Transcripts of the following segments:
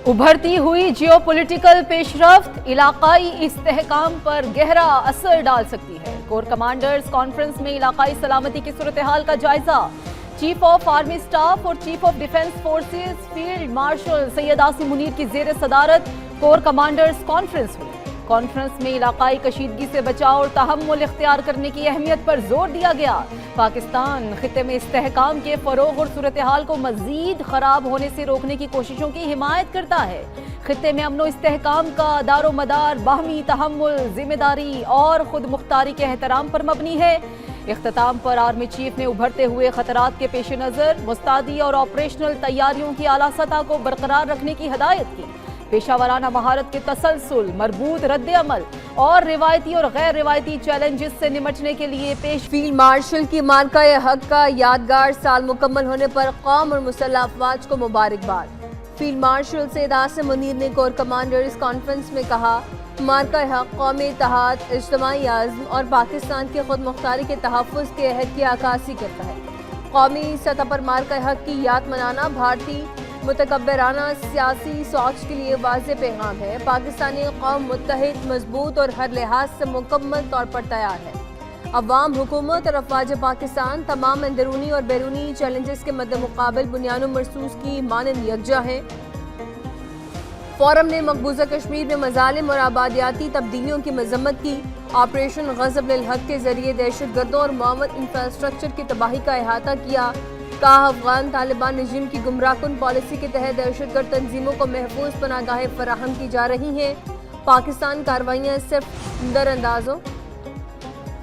उभरती हुई जियोपॉलिटिकल पेशरफ्त इलाकाई इस्तेहकाम पर गहरा असर डाल सकती है। कोर कमांडर्स कॉन्फ्रेंस में इलाकाई सलामती की सूरत हाल का जायजा। चीफ ऑफ आर्मी स्टाफ और chief of defence forces field marshal Syed Asim Munir की जेर सदारत कोर कमांडर्स कॉन्फ्रेंस हुई। कॉन्फ्रेंस में इलाकाई कशीदगी से बचाव और तहम्मुल इख्तियार करने की अहमियत पर जोर दिया गया। पाकिस्तान खित्ते में इस्तेहकाम के फरोग और सूरत हाल को मजीद खराब होने से रोकने की कोशिशों की हिमायत करता है। खित्ते में अमनो इस्तेहकाम का दारो मदार बाहमी तहम्मुल, जिम्मेदारी और खुद मुख्तारी के एहतराम पर मबनी है। इख्तिताम पर आर्मी चीफ ने उभरते हुए खतरात के पेश नज़र मुस्तादी और ऑपरेशनल तैयारियों की आला सतह को बरकरार रखने की हिदायत की। पेशावराना महारत के तसलसल, मरबूत रद्द अमल और रिवायती और गैर रिवायती चैलेंजेस से निमटने के लिए पेश फील्ड मार्शल की मार्का-ए हक का यादगार साल मुकम्मल होने पर कौम और मुसल्लह अफवाज को मुबारकबाद। फील्ड मार्शल सैयद आसिम मुनीर ने कोर कमांडर्स कॉन्फ्रेंस में कहा, मार्का-ए हक कौमी इत्तेहाद, इज्तिमाई आज़्म और पाकिस्तान की खुद मुख्तारी के तहफ़्फ़ुज़ के अहद की अक्कासी करता है। कौमी सतह पर मार्का-ए हक की याद मनाना भारतीय मुतकब्बिराना सियासी सोच के लिए वाज़ेह पैगाम है। पाकिस्तानी कौम मुत्तहिद, मजबूत और हर लिहाज से मुकम्मल तौर पर तैयार है। अवाम, हुकूमत और अफवाज पाकिस्तान तमाम अंदरूनी और बैरूनी चैलेंजेस के मद्देमुकाबिल बुनियाद महसूस की मानन यकजा है। फोरम ने मकबूजा कश्मीर में मजालिम और आबादियाती तब्दीलियों की मजम्मत की। ऑपरेशन गज़ब लिल हक के जरिए दहशतगर्दों और मुआवत इंफ्रास्ट्रक्चर की तबाही का अहाता किया। कहा, अफगान तालिबान रजीम की गुमराहकुन पॉलिसी के तहत दहशतगर्द तंजीमों को महफूज पनागाहें फराहम की जा रही हैं। पाकिस्तान कार्रवाइयाँ सिर्फ नजरअंदाजों।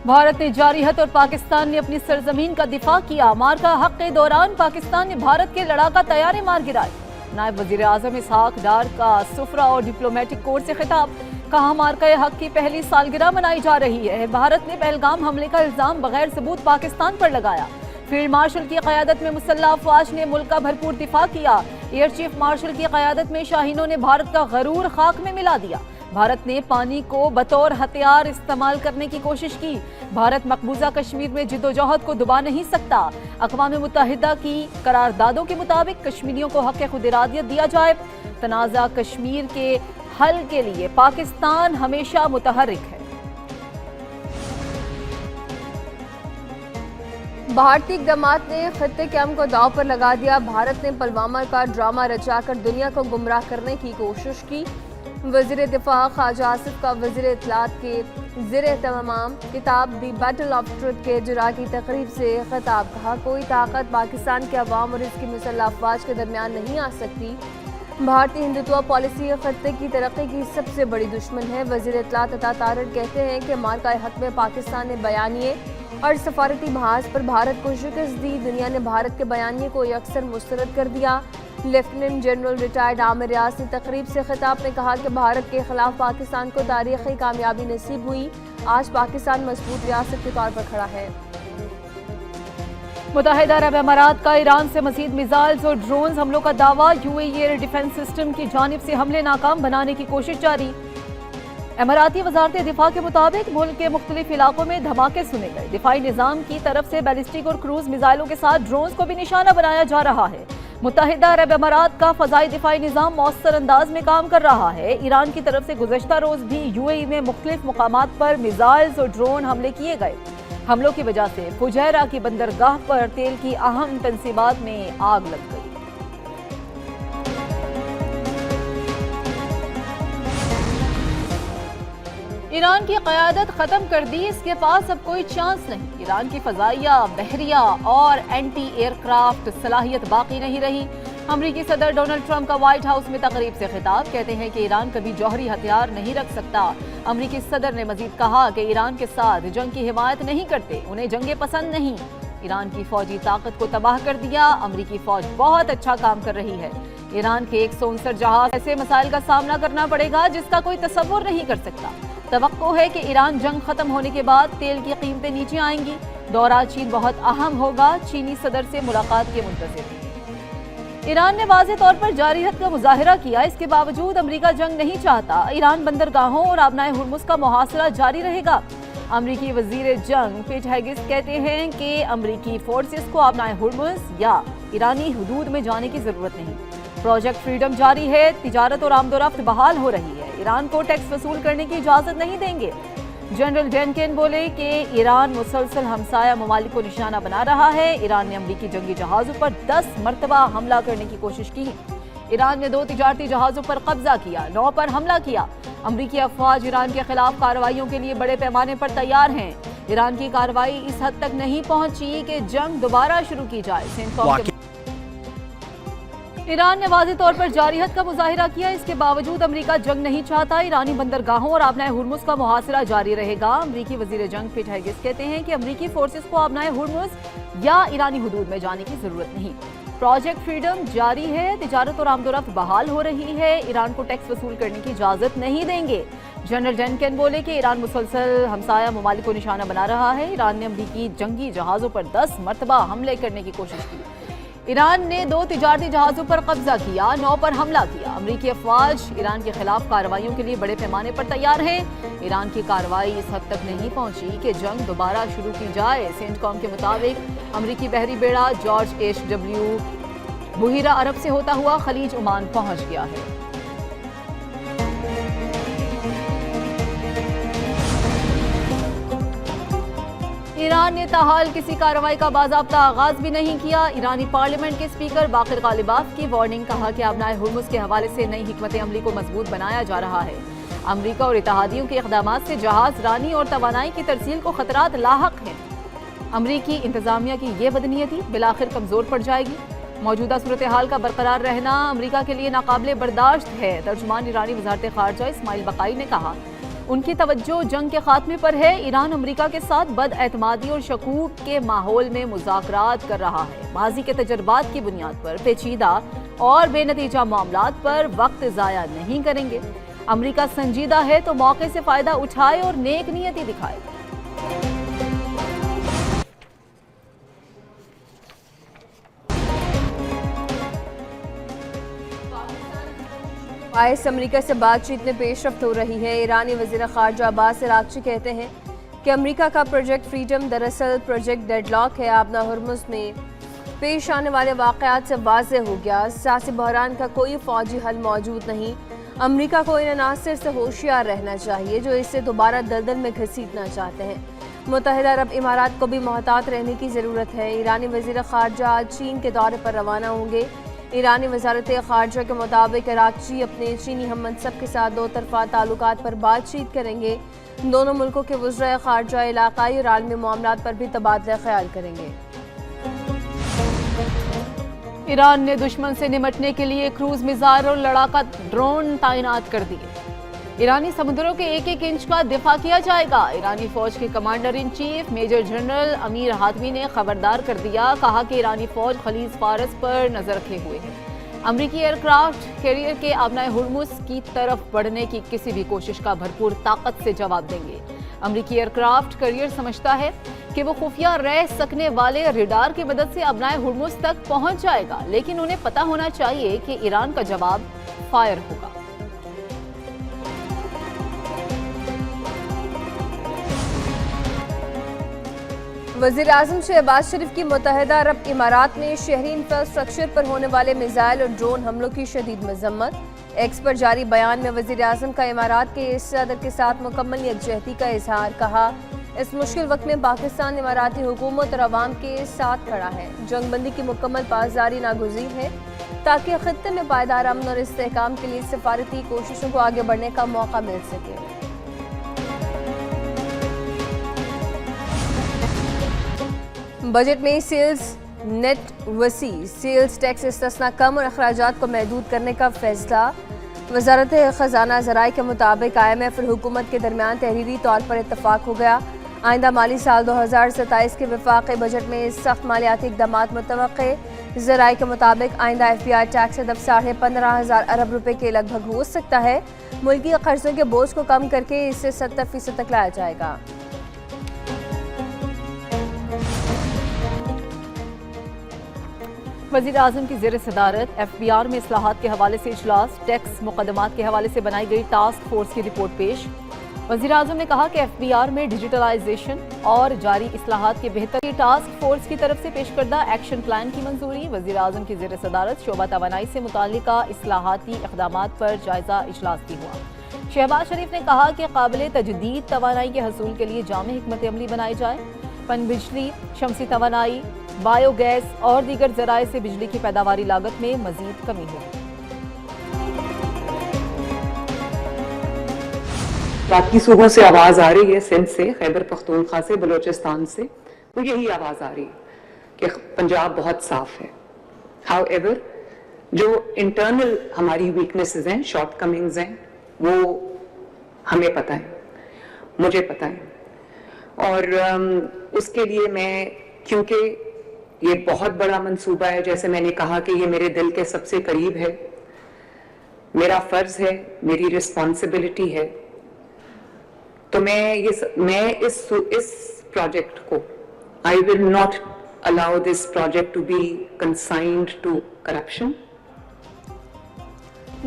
भारत ने जारी हद और पाकिस्तान ने अपनी सरजमीन का दिफा किया। मार्का हक के दौरान पाकिस्तान ने भारत के लड़ाका तैयारे मार गिराए। नायब वजीर आजम इसहाक डार का सुफरा और डिप्लोमेटिक कोर से खिताब। कहा, मार्का हक की पहली सालगिरह मनाई जा रही है। भारत ने पहलगाम हमले का इल्जाम बगैर सबूत पाकिस्तान पर लगाया। फील्ड मार्शल की क़यादत में मुसल्लह अफवाज ने मुल्क का भरपूर दिफा किया। एयर चीफ मार्शल की क़यादत में शाहीनों ने भारत का गरूर खाक में मिला दिया। भारत ने पानी को बतौर हथियार इस्तेमाल करने की कोशिश की। भारत मकबूजा कश्मीर में जिद्दोजहद को दबा नहीं सकता। अक़वाम मुत्तहिदा की करारदादों के मुताबिक कश्मीरियों को हक़ खुद इरादियत दिया जाए। तनाज़ा कश्मीर के हल के लिए पाकिस्तान हमेशा मुतहर्रिक है। भारतीय इक़दामात ने खित्ते के अमन को दांव पर लगा दिया। भारत ने पुलवामा का ड्रामा रचाकर दुनिया को गुमराह करने की कोशिश की। वज़ीर दिफा ख्वाजा आसिफ का वज़ीर इत्तलात के ज़ेर-ए-तमाम किताब दी बैटल ऑफ ट्रुथ के इजरा की तकरीब से खिताब। कहा, कोई ताकत पाकिस्तान के अवाम और इसकी मुसल्लह अफवाज के दरमियान नहीं आ सकती। भारतीय हिंदुत्व पॉलिसी खित्ते की तरक्की की सबसे बड़ी दुश्मन है। वज़ीर इत्तलात अता तारड़ कहते हैं कि मार्का हक में पाकिस्तान ने बयानिए और सफारती महाज पर भारत को शिकस्त दी। दुनिया ने भारत के बयानिए को यकसर मुस्तरद कर दिया। लेफ्टिनेंट जनरल रिटायर्ड आमिर रियाज ने तकरीब से खिताब में कहा कि भारत के खिलाफ पाकिस्तान को तारीखी कामयाबी नसीब हुई। आज पाकिस्तान मजबूत रियासत के तौर पर खड़ा है। मुत्तहिदा अरब अमारात का ईरान से मजीद मिसाइल्स और ड्रोन हमलों का दावा। यूएई एयर डिफेंस सिस्टम की जानिब से हमले नाकाम बनाने की कोशिश जारी। अमाराती वजारत दिफा के मुताबिक मुल्क के मुख्तलिफ इलाकों में धमाके सुने गए। दिफाई निज़ाम की तरफ से बैलिस्टिक और क्रूज मिसाइलों के साथ ड्रोन्स को भी निशाना बनाया जा रहा है। मुत्तहिदा अरब अमारात का फ़ज़ाई दिफाई निज़ाम मौसर अंदाज में काम कर रहा है। ईरान की तरफ से गुज़श्ता रोज़ भी यूएई में मुख्तलिफ मुकामात पर मिसाइल्स और ड्रोन हमले किए गए। हमलों की वजह से फुजैरा की बंदरगाह पर तेल की अहम तंसीबात में आग लग गई। ईरान की क़यादत ख़त्म कर दी, इसके पास अब कोई चांस नहीं। ईरान की फ़ज़ाइया, बहरिया और एंटी एयरक्राफ्ट सलाहियत बाकी नहीं रही। अमरीकी सदर डोनाल्ड ट्रंप का व्हाइट हाउस में तकरीब से खिताब। कहते हैं कि ईरान कभी जौहरी हथियार नहीं रख सकता। अमरीकी सदर ने मजीद कहा कि ईरान के साथ जंग की हिमायत नहीं करते, उन्हें जंगें पसंद नहीं। ईरान की फौजी ताकत को तबाह कर दिया। अमरीकी फौज बहुत अच्छा काम कर रही है। ईरान के 169 जहाज ऐसे मसाइल का सामना करना पड़ेगा जिसका कोई तसव्वुर नहीं कर सकता। तवक्को है कि ईरान जंग खत्म होने के बाद तेल की कीमतें नीचे आएंगी। दौरा चीन बहुत अहम होगा। चीनी सदर से मुलाकात के मुंतज़िर। ईरान ने वाज़ेह तौर पर जारी हद का मुजाहिरा किया। इसके बावजूद अमरीका जंग नहीं चाहता। ईरान बंदरगाहों और आबनाए हुर्मुज़ का मुहासरा जारी रहेगा। अमरीकी वजीर जंग पीट हेगिस कहते हैं कि अमरीकी फोर्सेस को आबनाए हुर्मुज़ या ईरानी हुदूद में जाने की जरूरत नहीं। प्रोजेक्ट फ्रीडम जारी है, तिजारत और आमदोरफ्त बहाल हो रही है, ईरान को टैक्स वसूल करने की इजाज़त नहीं देंगे। जनरल डेनकेन बोले कि ईरान मुसलसल हमसाया ममालिक को निशाना बना रहा है। ईरान ने अमरीकी जंगी जहाज़ों पर 10 मरतबा हमला करने की कोशिश की। ईरान ने 2 तिजारती जहाज़ों पर कब्जा किया, 9 पर हमला किया। अमरीकी अफवाज ईरान के खिलाफ कार्रवाइयों के लिए बड़े पैमाने पर तैयार हैं। ईरान की कार्रवाई इस हद तक नहीं पहुंची कि जंग दोबारा शुरू की जाए। ईरान ने वाज़ेह तौर पर जारियत का मुजाहिरा किया, इसके बावजूद अमरीका जंग नहीं चाहता। ईरानी बंदरगाहों और आबनाए हुर्मुज़ का मुहासिरा जारी रहेगा। अमरीकी वज़ीर जंग पीट हेगेस कहते हैं कि अमरीकी फोर्सेस को आबनाए हुर्मुज़ या ईरानी हुदूद में जाने की जरूरत नहीं। प्रोजेक्ट फ्रीडम जारी है, तिजारत और आमदोरफ्त बहाल हो रही है, ईरान को टैक्स वसूल करने की इजाज़त नहीं देंगे। जनरल डेनकेन बोले कि ईरान मुसलसल हमसाया ममालिक को निशाना बना रहा है। ईरान ने अमरीकी जंगी जहाज़ों पर 10 मरतबा हमले करने की कोशिश की। ईरान ने 2 तिजारती जहाज़ों पर कब्जा किया, 9 पर हमला किया। अमरीकी अफवाज ईरान के खिलाफ कार्रवाइयों के लिए बड़े पैमाने पर तैयार हैं। ईरान की कार्रवाई इस हद तक नहीं पहुंची कि जंग दोबारा शुरू की जाए। सेंटकॉम के मुताबिक अमरीकी बहरी बेड़ा जॉर्ज H.W. बुहिरा अरब से होता हुआ खलीज ओमान पहुंच गया है। ईरान ने ताहाल किसी कार्रवाई का बाज़ाब्ता आगाज भी नहीं किया। ईरानी पार्लियामेंट के स्पीकर बाकिर गालिबाफ की वार्निंग, कहा कि आबनाए हुर्मुज़ के हवाले से नई हिकमत अमली को मजबूत बनाया जा रहा है। अमरीका और इत्तेहादियों के इक़दामात से जहाज रानी और तवानाई की तरसील को खतरात लाहक हैं। अमरीकी इंतजामिया की ये बदनीयती बिलाखिर कमजोर पड़ जाएगी। मौजूदा सूरत हाल का बरकरार रहना अमरीका के लिए नाकाबिले बर्दाश्त है। तर्जुमान ईरानी वज़ारत ख़ारजा इस्माइल बकाई ने कहा, उनकी तवज्जो जंग के खात्मे पर है। ईरान अमरीका के साथ बदएतमादी और शकूक के माहौल में मुज़ाकरात कर रहा है। माजी के तजर्बात की बुनियाद पर पेचीदा और बेनतीजा मामलात पर वक्त ज़ाया नहीं करेंगे। अमरीका संजीदा है तो मौके से फ़ायदा उठाए और नेक नियति दिखाए। आईएस अमरीका से बातचीत में पेशरफ्त हो रही है। ईरानी वज़ीर ख़ारजा अब्बास अराग़ची कहते हैं कि अमरीका का प्रोजेक्ट फ्रीडम दरअसल प्रोजेक्ट डेडलॉक है। आबना हुर्मुज़ में पेश आने वाले वाक़यात से वाज़ेह हो गया, सियासी बहरान का कोई फ़ौजी हल मौजूद नहीं। अमरीका को इन अनासर से होशियार रहना चाहिए जो इससे दोबारा दलदल में घसीटना चाहते हैं। मुत्तहिदा अरब इमारात को भी मोहतात रहने की ज़रूरत है। ईरानी वज़ीर ख़ारजा आज चीन के दौरे पर रवाना होंगे। ईरानी वज़ारत ख़ारजा के मुताबिक अराग़ची अपने चीनी हम मनसब के साथ 2 तरफ़ा ताल्लुकात पर बातचीत करेंगे। दोनों मुल्कों के वज़ीर ख़ारजा इलाक़ाई और आलमी मामलात पर भी तबादला ख़याल करेंगे। ईरान ने दुश्मन से निमटने के लिए क्रूज मिसाइल और लड़ाका ड्रोन तैनात कर दिए। ईरानी समुद्रों के 1-1 इंच का दिफा किया जाएगा। ईरानी फौज के commander in chief major general Amir Hatami ने खबरदार कर दिया, कहा कि ईरानी फौज खलीज फारस पर नजर रखे हुए है। अमरीकी एयरक्राफ्ट कैरियर के आबनाए हुर्मुज़ की तरफ बढ़ने की किसी भी कोशिश का भरपूर ताकत से जवाब देंगे। अमरीकी एयरक्राफ्ट कैरियर समझता है कि वो खुफिया रह सकने वाले रेडार की मदद से आबनाए हुर्मुज़ तक पहुंच जाएगा, लेकिन उन्हें पता होना चाहिए कि ईरान का जवाब फायर होगा। वज़ीर आज़म शहबाज शरीफ की मुत्तहिदा अरब इमारात में शहरी इंफ्रास्ट्रक्चर पर होने वाले मिसाइल और ड्रोन हमलों की शदीद मजम्मत। एक्स पर जारी बयान में वज़ीर आज़म का इमारात के सदर के साथ मुकम्मल यकजहती का इजहार, कहा इस मुश्किल वक्त में पाकिस्तान इमाराती हुकूमत और अवाम के साथ खड़ा है। जंगबंदी की मुकम्मल पासदारी नागुज़ीर है ताकि खित्ते में पायदार अमन और इस्तेहकाम के लिए सफारती कोशिशों को आगे बढ़ने का मौका मिल सके। बजट में सेल्स नेट वसी, सेल्स टैक्स इस्तिस्ना कम और अखराजात को महदूद करने का फैसला। वजारत ख़जाना ज़राए के मुताबिक IMF और हुकूमत के दरमियान तहरीरी तौर पर इत्तफाक हो गया। आइंदा माली साल 2027 के वफाक़ी बजट में सख्त मालियाती इक़दामात मुतवक्के। ज़राए के मुताबिक आइंदा FBI टैक्स अदब 15,500 अरब रुपए के लगभग हो सकता है। मुल्की कर्ज़ों के बोझ को कम करके इसे 70% तक लाया जाएगा। वज़ीर आज़म की ज़ेर सदारत FBR में इस्लाहात के हवाले से इजलास, टैक्स मुकदमात के हवाले से बनाई गई टास्क फोर्स की रिपोर्ट पेश। वज़ीर आज़म ने कहा कि FBR में डिजिटलाइजेशन और जारी इस्लाहात के बेहतर टास्क फोर्स की तरफ से पेश करदा एक्शन प्लान की मंजूरी। वज़ीर आज़म की ज़ेर सदारत शोबा तवानाई से मुताल्लिका इस्लाहाती इक़दामात पर जायज़ा इजलास भी हुआ। शहबाज शरीफ ने कहा कि काबिल तजदीद तवानाई के हसूल के लिए जामे हिकमत अमली बनाई जाए। पन बिजली, शमसी तवानाई, बायोगैस और दीगर ज़राए से बिजली की पैदावारी लागत में मज़ीद कमी होगी। रात की सूबों से आवाज़ आ रही है, सिंध से, खैबर पख्तूनख्वा से, बलोचिस्तान से, तो यही आवाज़ आ रही है कि पंजाब बहुत साफ है। हाउएवर जो इंटरनल हमारी वीकनेसेस हैं, शॉर्ट कमिंग्स हैं, वो हमें पता है, मुझे पता है। और उसके लिए मैं, क्योंकि ये बहुत बड़ा मंसूबा है, जैसे मैंने कहा कि ये मेरे दिल के सबसे करीब है, मेरा फ़र्ज़ है, मेरी रिस्पॉन्सिबिलिटी है, तो मैं इस प्रोजेक्ट को, I will not allow this project to be consigned to corruption.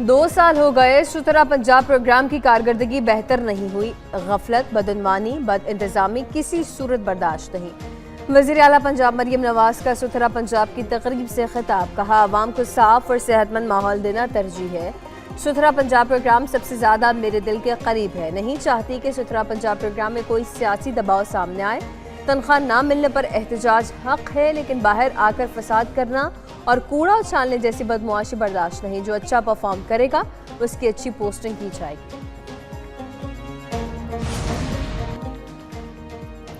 2 साल हो गए, सुथरा पंजाब प्रोग्राम की कारकर्दगी बेहतर नहीं हुई। गफलत, बदअनवानी, बदइंतजामी किसी सूरत बर्दाश्त नहीं। वज़ीर आला पंजाब मरियम नवाज का सुथरा पंजाब की तकरीब से खिताब। कहा, आवाम को साफ और सेहतमंद माहौल देना तरजीह है। सुथरा पंजाब प्रोग्राम सबसे ज़्यादा मेरे दिल के करीब है। नहीं चाहती कि सुथरा पंजाब प्रोग्राम में कोई सियासी दबाव सामने आए। तनख्वाह ना मिलने पर एहतजाज हक है, लेकिन बाहर आकर फसाद करना और कूड़ा उछालने जैसी बदमुआशी बर्दाश्त नहीं। जो अच्छा परफॉर्म करेगा उसकी अच्छी पोस्टिंग की जाएगी।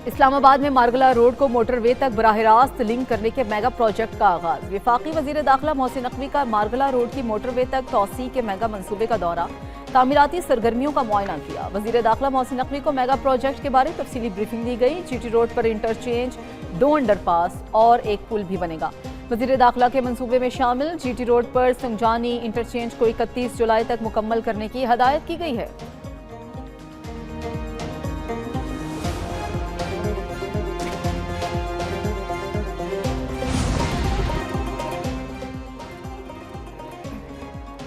इस्लामाबाद में मारगला रोड को मोटरवे तक बराह रास्त लिंक करने के मेगा प्रोजेक्ट का आगाज। वफाकी वजीर दाखिला मोहसिन नकवी का मारगला रोड की मोटरवे तक तोसी के मेगा मंसूबे का दौरा, तामीराती सरगर्मियों का मुआयना किया। वजीर दाखिला मोहसिन नकवी को मेगा प्रोजेक्ट के बारे तफसीली ब्रीफिंग दी गई। GT रोड पर इंटरचेंज, 2 अंडरपास और एक पुल भी बनेगा। वजीर दाखिला के मंसूबे में शामिल GT रोड पर संजानी इंटरचेंज को 31 जुलाई तक मुकम्मल करने की हदायत की गई है।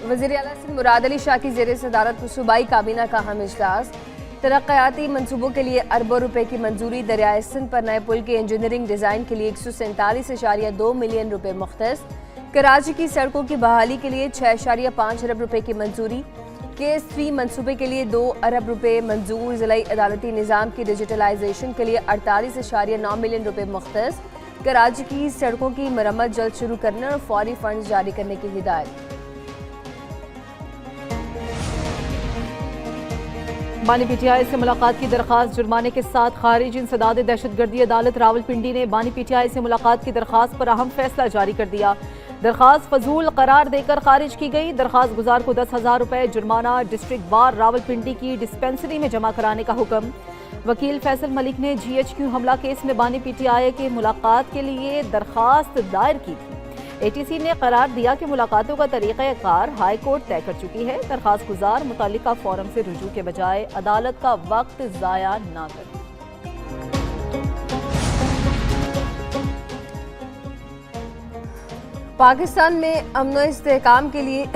वज़ीर आला सिंध मुराद अली शाह की ज़ेर सदारत सूबाई काबीना का अहम इजलास। तरक्याती मंसूबों के लिए अरबों रुपए की मंजूरी। दरियाए सिंध पर नए पुल के इंजीनियरिंग डिज़ाइन के लिए 147.2 मिलियन रुपए मुख्तस। कराची की सड़कों की बहाली के लिए 6.5 अरब रुपए की मंजूरी। केस 3 मंसूबे के लिए 2 अरब रुपए मंजूर। ज़िलाई अदालती निज़ाम की डिजिटलाइजेशन के लिए 48.9 मिलियन रुपए मुख्तस। कराची की सड़कों की मरम्मत जल्द शुरू करने और फौरी फंड जारी करने की हिदायत। बानी PTI से मुलाकात की दरखास्त जुर्माने के साथ खारिज। इंसदाद दहशतगर्दी अदालत रावलपिंडी ने बानी PTI से मुलाकात की दरखास्त पर अहम फैसला जारी कर दिया। दरखास्त फजूल करार देकर खारिज की गई। दरखास्त गुजार को 10,000 रुपए जुर्माना डिस्ट्रिक्ट बार रावलपिंडी की डिस्पेंसरी में जमा कराने का हुक्म। वकील फैसल मलिक ने GHQ हमला केस में बानी PTI के मुलाकात के लिए दरखास्त दायर की थी। ATC ने करार दिया कि मुलाकातों का तरीक़ाकार हाई कोर्ट तय कर चुकी है। दरखास्त गुजार मुतालिका फोरम से रुजू के बजाय अदालत का वक्त ज़ाया ना करें। पाकिस्तान में अमन व इस्तेहकाम के लिए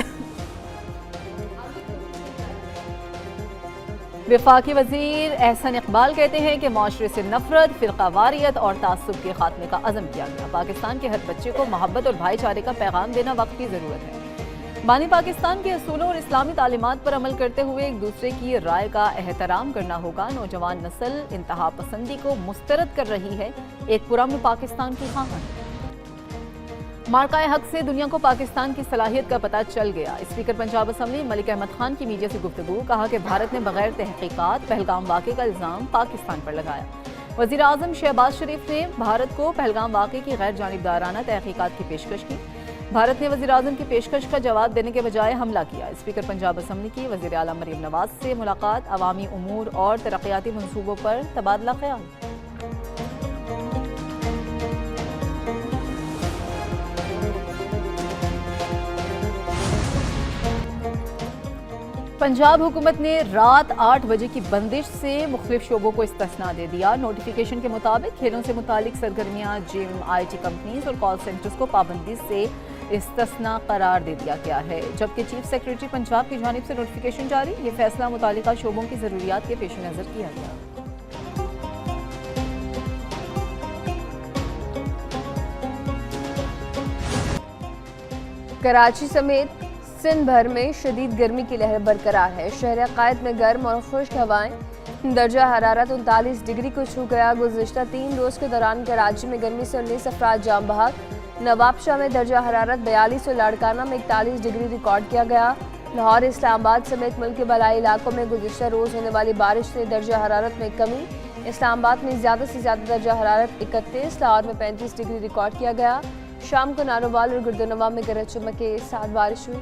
वफाकी वजीर एहसन इकबाल कहते हैं कि माशरे से नफरत, फ़िरक़ावारियत और तासुब के खात्मे का अज़म किया गया। पाकिस्तान के हर बच्चे को मोहब्बत और भाईचारे का पैगाम देना वक्त की ज़रूरत है। बानी पाकिस्तान के असूलों और इस्लामी तालीमात पर अमल करते हुए एक दूसरे की राय का एहतराम करना होगा। नौजवान नस्ल इंतहा पसंदी को मुस्तरद कर रही है। एक पुरअमन पाकिस्तान की ख़्वाहिश। मार्काए हक से दुनिया को पाकिस्तान की सलाहियत का पता चल गया। स्पीकर पंजाब असम्बली मलिक अहमद खान की मीडिया से गुफ्तगू। कहा कि भारत ने बगैर तहकीकात पहलगाम वाक़े का इल्ज़ाम पाकिस्तान पर लगाया। वज़ीर आज़म शहबाज शरीफ ने भारत को पहलगाम वाक़े की गैर जानिबदाराना तहकीकात की पेशकश की। भारत ने वज़ीर आज़म की पेशकश का जवाब देने के बजाय हमला किया। स्पीकर पंजाब असम्बली की वज़ीर आला मरियम नवाज से मुलाकात। अवामी उमूर और तरक्याती मनसूबों पर तबादला ख्याल। पंजाब हुकूमत ने रात 8 बजे की बंदिश से मुख्तलिफ शोबों को इस्तिस्ना दे दिया। नोटिफिकेशन के मुताबिक खेलों से मुतालिक सरगर्मियाँ, जिम, IT कंपनीज और कॉल सेंटर्स को पाबंदी से इस्तिस्ना करार दे दिया गया है, जबकि चीफ सेक्रेटरी पंजाब की जानिब से नोटिफिकेशन जारी। ये फैसला मुतालिका शोबों की ज़रूरियात के पेश नज़र किया गया। कराची समेत सिंध भर में शदीद गर्मी की लहर बरकरार है। शहर अकायद में गर्म और खुश्क हवाएं, दर्जा हरारत 39 डिग्री को छू गया। गुज़िश्ता 3 रोज़ के दौरान कराची में गर्मी से 19 अफराद जाम बहक। नवाबशाह में दर्जा हरारत 42 और लाड़काना में 41 डिग्री रिकॉर्ड किया गया। लाहौर, इस्लामाबाद समेत मुल्क के बलाई इलाकों में गुज़िश्ता रोज़ होने वाली बारिश से दर्जा हरारत में कमी। इस्लामाबाद में ज़्यादा से ज़्यादा दर्जा हरारत 31, लाहौर में 35 डिग्री रिकॉर्ड किया गया। शाम को नारोवाल और गुर्दनवा में गरज चमक के साथ बारिश हुई।